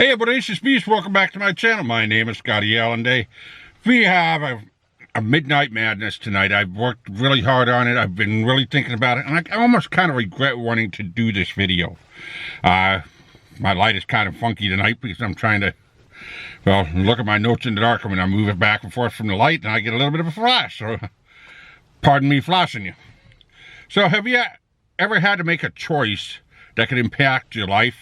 Hey, Bodacious Beast, welcome back to my channel. My name is Scottyallenday. We have a Midnight Madness tonight. I've worked really hard on it. I've been really thinking about it, and I almost kind of regret wanting to do this video. My light is kind of funky tonight because I'm trying to, well, look at my notes in the dark when I move it back and forth from the light, and I get a little bit of a flash, so pardon me flashing you. So have you ever had to make a choice that could impact your life?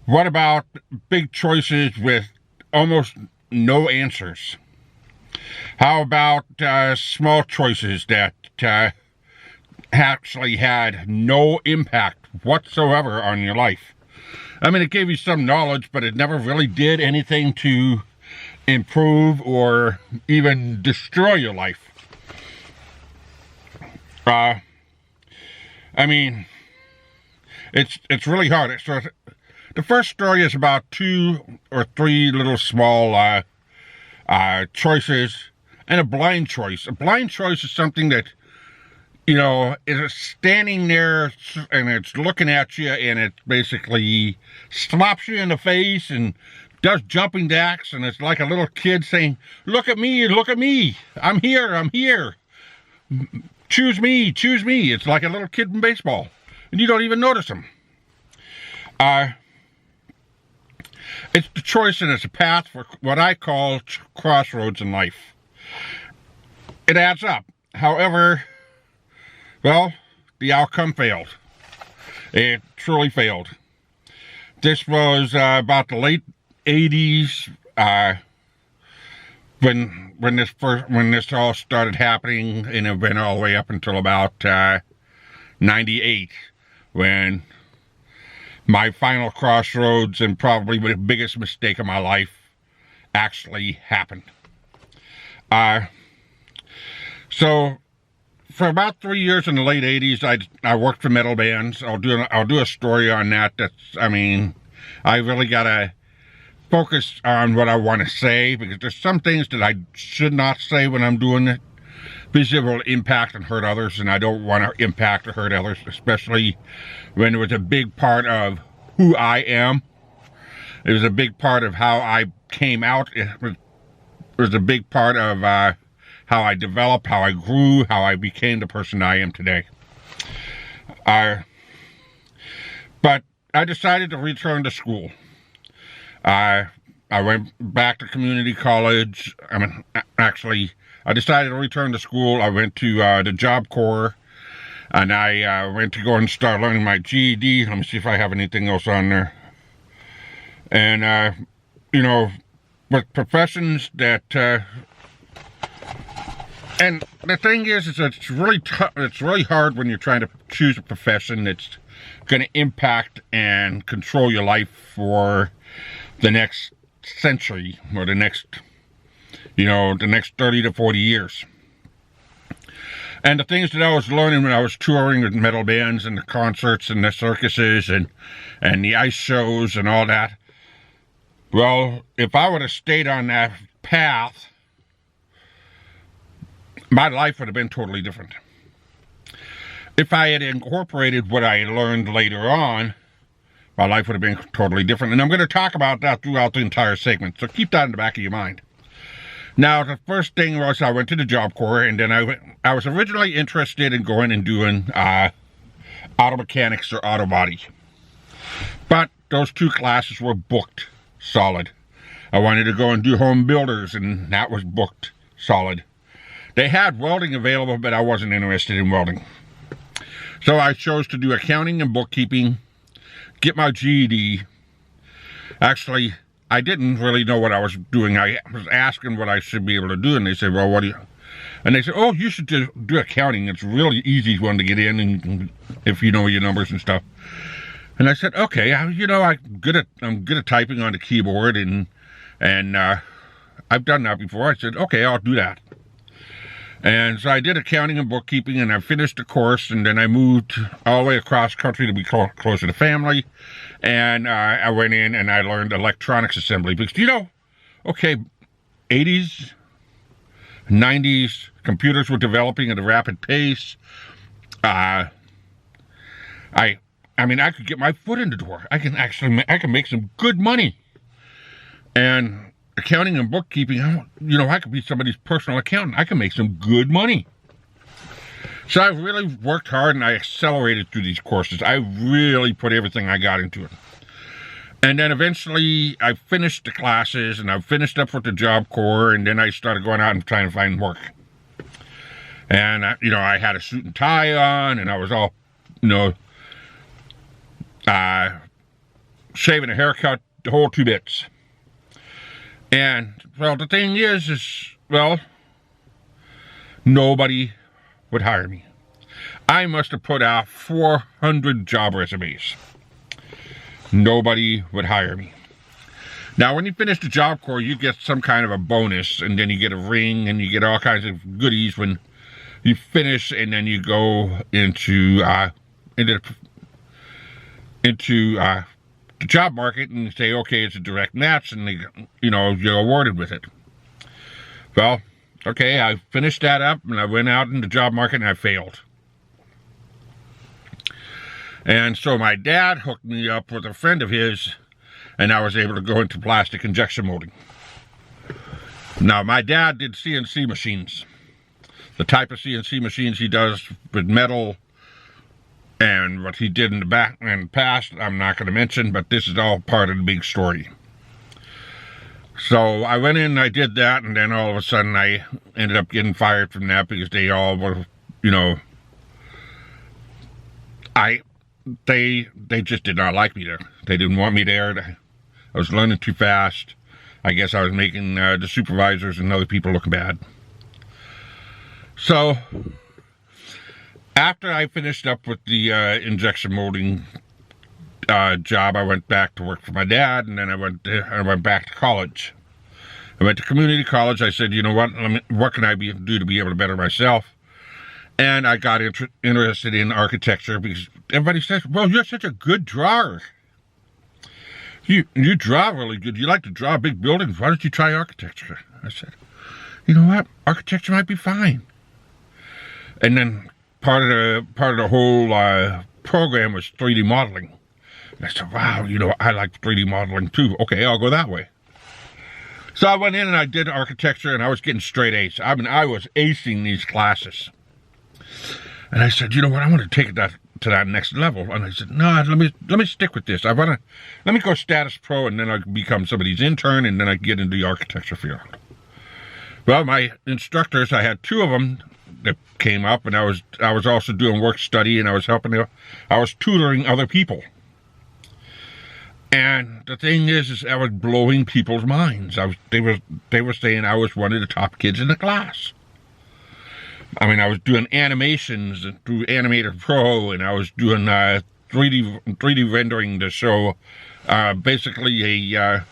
What about big choices with almost no answers? How about small choices that actually had no impact whatsoever on your life? I mean, it gave you some knowledge, but it never really did anything to improve or even destroy your life. I mean, it's really hard. The first story is about 2 or 3 little small choices and a blind choice. A blind choice is something that, you know, is standing there and it's looking at you and it basically slaps you in the face and does jumping jacks, and it's like a little kid saying, look at me, I'm here. Choose me. It's like a little kid in baseball, and you don't even notice them. It's the choice, and it's a path for what I call crossroads in life. It adds up. However, well, the outcome failed. It truly failed. This was about the late 80s when this all started happening, and it went all the way up until about 98, when my final crossroads and probably the biggest mistake of my life actually happened. So for about 3 years in the late 80s, I worked for metal bands. I'll do a story on that. I mean, I really gotta focus on what I want to say, because there's some things that I should not say when I'm doing it, because it will impact and hurt others, and I don't want to impact or hurt others, especially when it was a big part of who I am. It was a big part of how I came out. It was a big part of how I developed, how I grew, how I became the person I am today. But I decided to return to school. I went back to community college. I decided to return to school. I went to the Job Corps, and I went to go and start learning my GED. Let me see if I have anything else on there. And, you know, with professions that, and the thing is it's really it's really hard when you're trying to choose a profession that's going to impact and control your life for the next century, or the next 30 to 40 years. And the things that I was learning when I was touring with metal bands and the concerts and the circuses and the ice shows and all that, well, if I would have stayed on that path, my life would have been totally different. If I had incorporated what I learned later on, my life would have been totally different. And I'm going to talk about that throughout the entire segment, so keep that in the back of your mind. Now, the first thing was I went to the Job Corps, and then I was originally interested in going and doing auto mechanics or auto body. But those 2 classes were booked solid. I wanted to go and do home builders, and that was booked solid. They had welding available, but I wasn't interested in welding. So I chose to do accounting and bookkeeping, get my GED. Actually, I didn't really know what I was doing. I was asking what I should be able to do, and they said, well, what do you... And they said, oh, you should do accounting. It's a really easy one to get in, and if you know your numbers and stuff. And I said, okay, you know, I'm good at typing on the keyboard, and I've done that before. I said, okay, I'll do that. And so I did accounting and bookkeeping, and I finished the course, and then I moved all the way across country to be closer to family. And I went in and I learned electronics assembly, because, you know, okay, 80s, 90s, computers were developing at a rapid pace. I I mean, I could get my foot in the door. I can make some good money. And accounting and bookkeeping, I could be somebody's personal accountant. I can make some good money. So I really worked hard and I accelerated through these courses. I really put everything I got into it. And then eventually I finished the classes and I finished up with the Job Corps, and then I started going out and trying to find work. And, I had a suit and tie on, and I was all, shaving a haircut, the whole two bits. And, well, the thing is, nobody would hire me. I must have put out 400 job resumes. Nobody would hire me. Now, when you finish the Job Corps, you get some kind of a bonus, and then you get a ring, and you get all kinds of goodies when you finish, and then you go into the job market and say, okay, it's a direct match, and you're awarded with it. Well, okay, I finished that up, and I went out in the job market, and I failed. And so my dad hooked me up with a friend of his, and I was able to go into plastic injection molding. Now, my dad did CNC machines. The type of CNC machines he does with metal, and what he did in the past, I'm not going to mention, but this is all part of the big story. So I went in and I did that, and then all of a sudden I ended up getting fired from that because they all were, they just did not like me there. They didn't want me there. I was learning too fast. I guess I was making the supervisors and other people look bad. So after I finished up with the injection molding job, I went back to work for my dad, and then I went back to college. I went to community college. I said, what can I do to be able to better myself? And I got interested in architecture because everybody says, well, you're such a good drawer. You draw really good. You like to draw big buildings. Why don't you try architecture? I said, you know what? Architecture might be fine. And then part of the whole program was 3D modeling. And I said, wow, I like 3D modeling too. Okay, I'll go that way. So I went in and I did architecture, and I was getting straight A's. I mean, I was acing these classes. And I said, you know what? I want to take it to that next level. And I said, no, let me stick with this. Let me go status pro, and then I become somebody's intern, and then I get into the architecture field. Well, my instructors, I had two of them that came up, and I was also doing work study, and I was tutoring other people. And the thing is I was blowing people's minds. They were saying I was one of the top kids in the class. I mean, I was doing animations through Animator Pro, and I was doing 3D rendering to show basically a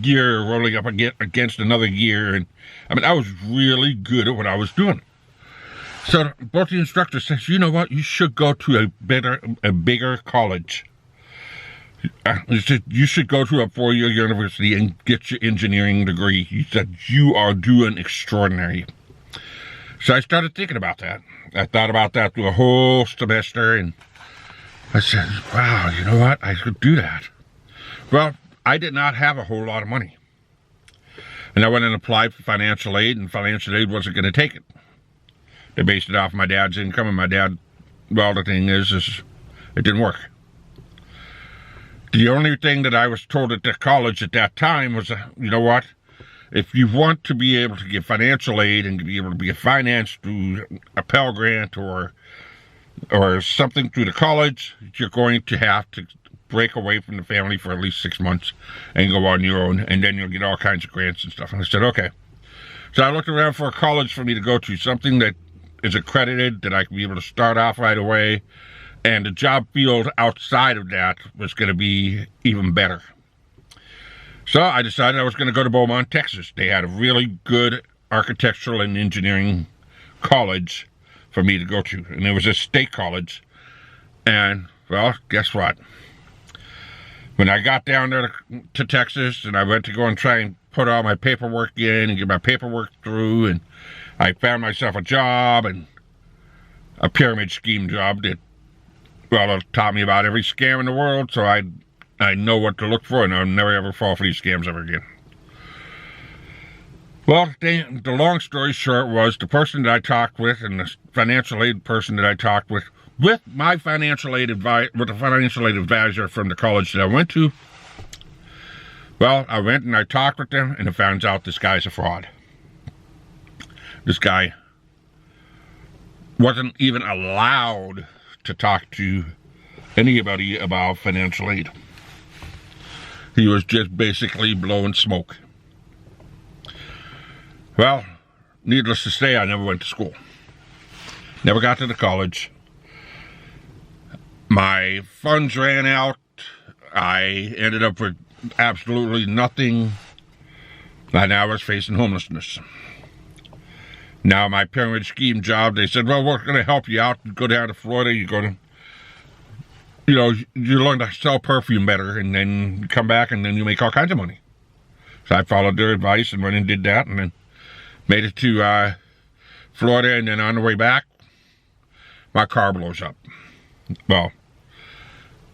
gear rolling up against another gear. And I mean, I was really good at what I was doing. So both the instructors said, you know what, you should go to a bigger college. He said, you should go to a 4-year university and get your engineering degree. He said, you are doing extraordinary. So I started thinking about that. I thought about that through a whole semester, and I said, wow, you know what? I could do that. Well, I did not have a whole lot of money. And I went and applied for financial aid, and financial aid wasn't going to take it. They based it off my dad's income, and my dad, well, the thing is it didn't work. The only thing that I was told at the college at that time was, you know what? If you want to be able to get financial aid and be able to be financed through a Pell Grant or something through the college, you're going to have to break away from the family for at least 6 months and go on your own, and then you'll get all kinds of grants and stuff. And I said, okay. So I looked around for a college for me to go to, something that is accredited, that I can be able to start off right away, and the job field outside of that was going to be even better. So I decided I was going to go to Beaumont, Texas. They had a really good architectural and engineering college for me to go to. And it was a state college. And, well, guess what? When I got down there to Texas, and I went to go and try and put all my paperwork in and get my paperwork through, and I found myself a job, and a pyramid scheme job that Well, it taught me about every scam in the world, so I know what to look for, and I'll never ever fall for these scams ever again. Well, the long story short was the person that I talked with and the financial aid person that I talked with my financial aid with the financial aid advisor from the college that I went to. Well, I went and I talked with them, and I found out this guy's a fraud. This guy wasn't even allowed to talk to anybody about financial aid. He was just basically blowing smoke. Well, needless to say, I never went to school. Never got to the college. My funds ran out. I ended up with absolutely nothing. And I was facing homelessness. Now, my pyramid scheme job, they said, well, we're going to help you out. You go down to Florida, you're going to, you learn to sell perfume better, and then you come back, and then you make all kinds of money. So I followed their advice and went and did that, and then made it to Florida, and then on the way back, my car blows up. Well,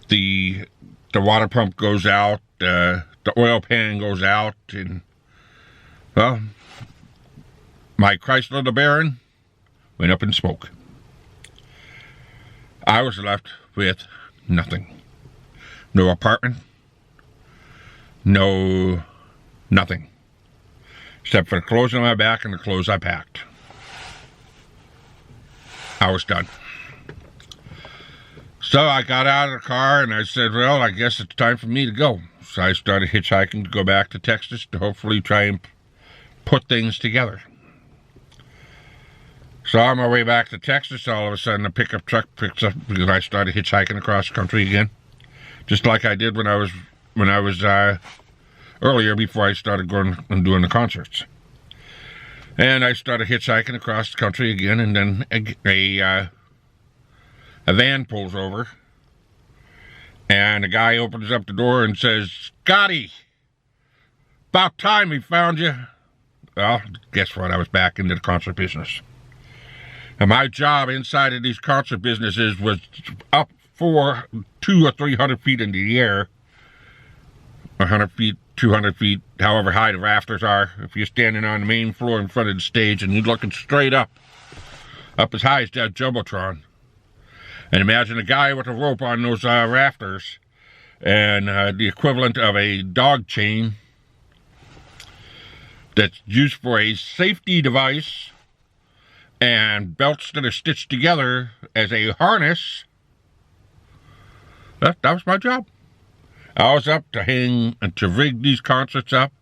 the water pump goes out, the oil pan goes out, and, well, my Chrysler LeBaron went up in smoke. I was left with nothing. No apartment. No nothing. Except for the clothes on my back and the clothes I packed. I was done. So I got out of the car and I said, well, I guess it's time for me to go. So I started hitchhiking to go back to Texas to hopefully try and put things together. So on my way back to Texas, all of a sudden a pickup truck picks up because I started hitchhiking across the country again. Just like I did when I was earlier before I started going and doing the concerts. And I started hitchhiking across the country again, and then a van pulls over, and the guy opens up the door and says, Scotty, about time we found you. Well, guess what? I was back into the concert business. And my job inside of these concert businesses was up for 200 or 300 feet in the air. 100 feet, 200 feet, however high the rafters are. If you're standing on the main floor in front of the stage and you're looking straight up as high as that Jumbotron. And imagine a guy with a rope on those rafters and the equivalent of a dog chain that's used for a safety device and belts that are stitched together as a harness. That was my job. I was up to hang and to rig these concerts up.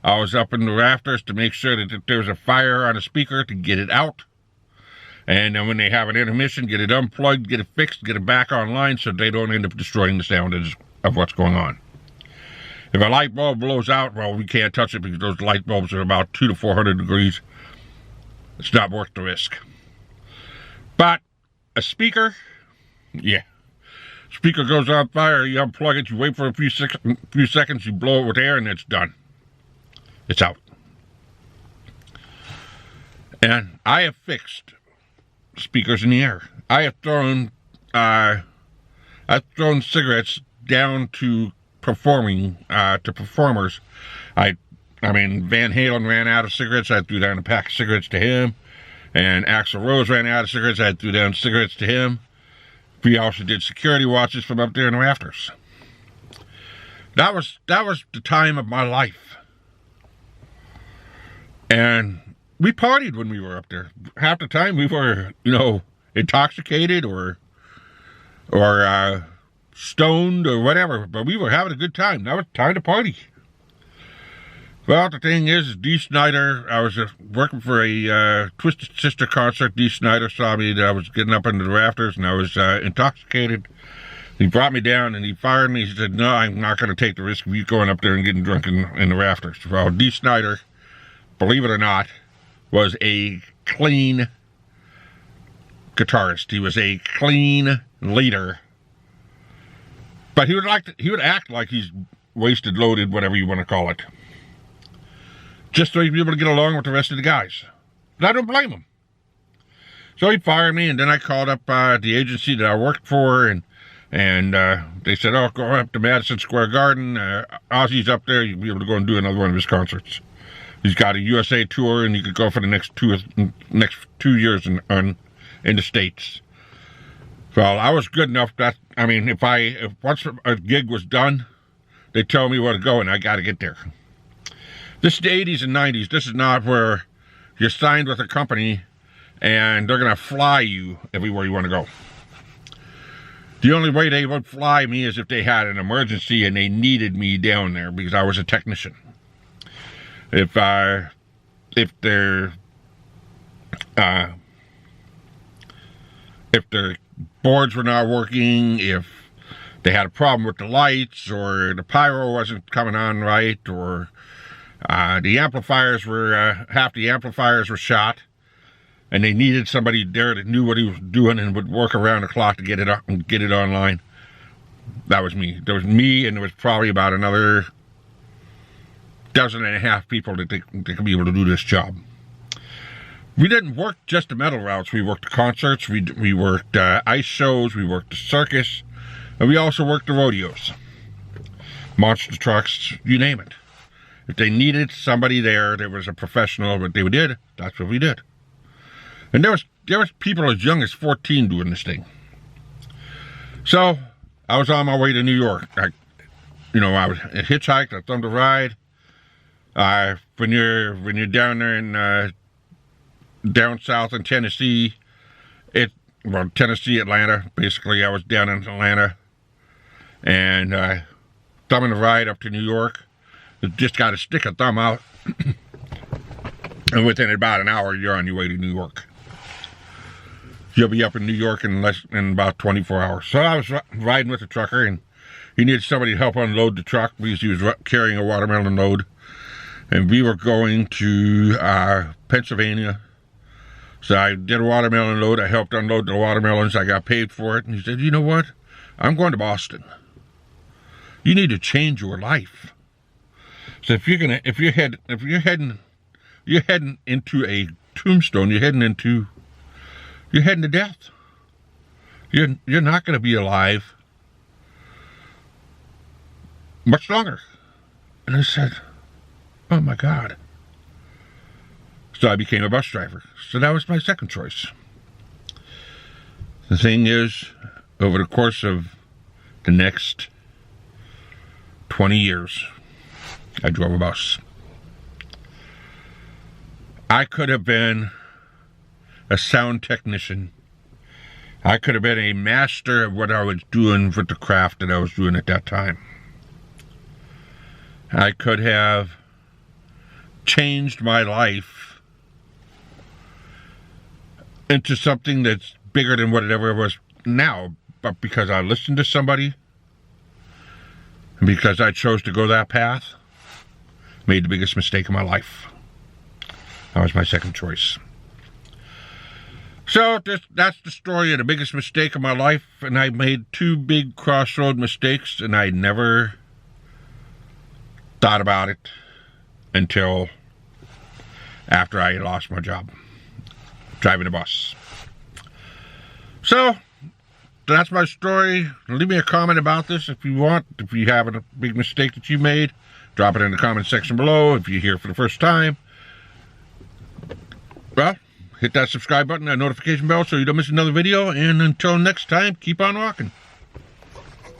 I was up in the rafters to make sure that if there's a fire on a speaker to get it out. And then when they have an intermission, get it unplugged, get it fixed, get it back online so they don't end up destroying the sound of what's going on. If a light bulb blows out, well, we can't touch it because those light bulbs are about 200 to 400 degrees. It's not worth the risk. But a speaker, yeah. Speaker goes on fire, you unplug it, you wait for a few seconds, you blow it with air, and it's done. It's out. And I have fixed speakers in the air. I have thrown cigarettes down to performers. I mean, Van Halen ran out of cigarettes. I threw down a pack of cigarettes to him. And Axl Rose ran out of cigarettes. I threw down cigarettes to him. We also did security watches from up there in the rafters. That was the time of my life. And we partied when we were up there. Half the time we were, intoxicated or stoned or whatever. But we were having a good time. That was time to party. Well, the thing is, Dee Snider, I was working for a Twisted Sister concert. Dee Snider saw me that I was getting up into the rafters and I was intoxicated. He brought me down and he fired me. He said, no, I'm not going to take the risk of you going up there and getting drunk in the rafters. Well, Dee Snider, believe it or not, was a clean guitarist. He was a clean leader. But he would act like he's wasted, loaded, whatever you want to call it. Just so he'd be able to get along with the rest of the guys. And I don't blame him. So he fired me, and then I called up the agency that I worked for, and they said, oh, go up to Madison Square Garden. Ozzy's up there. You'll be able to go and do another one of his concerts. He's got a USA tour, and you could go for the next 2 years in the States. Well, I was good enough that, I mean, if once a gig was done, they tell me where to go, and I got to get there. This is the 80s and 90s. This is not where you're signed with a company and they're going to fly you everywhere you want to go. The only way they would fly me is if they had an emergency and they needed me down there because I was a technician. If their boards were not working, if they had a problem with the lights, or the pyro wasn't coming on right, or the amplifiers were half the amplifiers were shot, and they needed somebody there that knew what he was doing and would work around the clock to get it up and get it online. That was me. There was me, and there was probably about another 12.5 people that they could be able to do this job. We didn't work just the metal routes. We worked the concerts. We worked ice shows. We worked the circus, and we also worked the rodeos, monster trucks, you name it. If they needed somebody there that was a professional, what they did, that's what we did. And there was people as young as 14 doing this thing. So I was on my way to New York. I was hitchhiked. I thumbed a ride. When you're down there in down south in Tennessee, Tennessee, Atlanta. Basically, I was down in Atlanta, and thumbing a ride up to New York. Just got to stick a thumb out, and within about an hour, you're on your way to New York. You'll be up in New York in about 24 hours. So I was riding with a trucker, and he needed somebody to help unload the truck because he was carrying a watermelon load. And we were going to Pennsylvania. So I did a watermelon load. I helped unload the watermelons. I got paid for it. And he said, you know what? I'm going to Boston. You need to change your life. So if you're heading into a tombstone, you're heading to death. You're not going to be alive much longer. And I said, oh my God. So I became a bus driver. So that was my second choice. The thing is, over the course of the next 20 years, I drove a bus. I could have been a sound technician. I could have been a master of what I was doing with the craft that I was doing at that time. I could have changed my life into something that's bigger than what it ever was now, but because I listened to somebody, and because I chose to go that path, made the biggest mistake of my life. That was my second choice. So that's the story of the biggest mistake of my life, and I made 2 big crossroad mistakes, and I never thought about it until after I lost my job driving a bus. So that's my story. Leave me a comment about this if you want. If you have a big mistake that you made, drop it in the comment section below. If you're here for the first time, well, hit that subscribe button, that notification bell so you don't miss another video. And until next time, keep on rocking.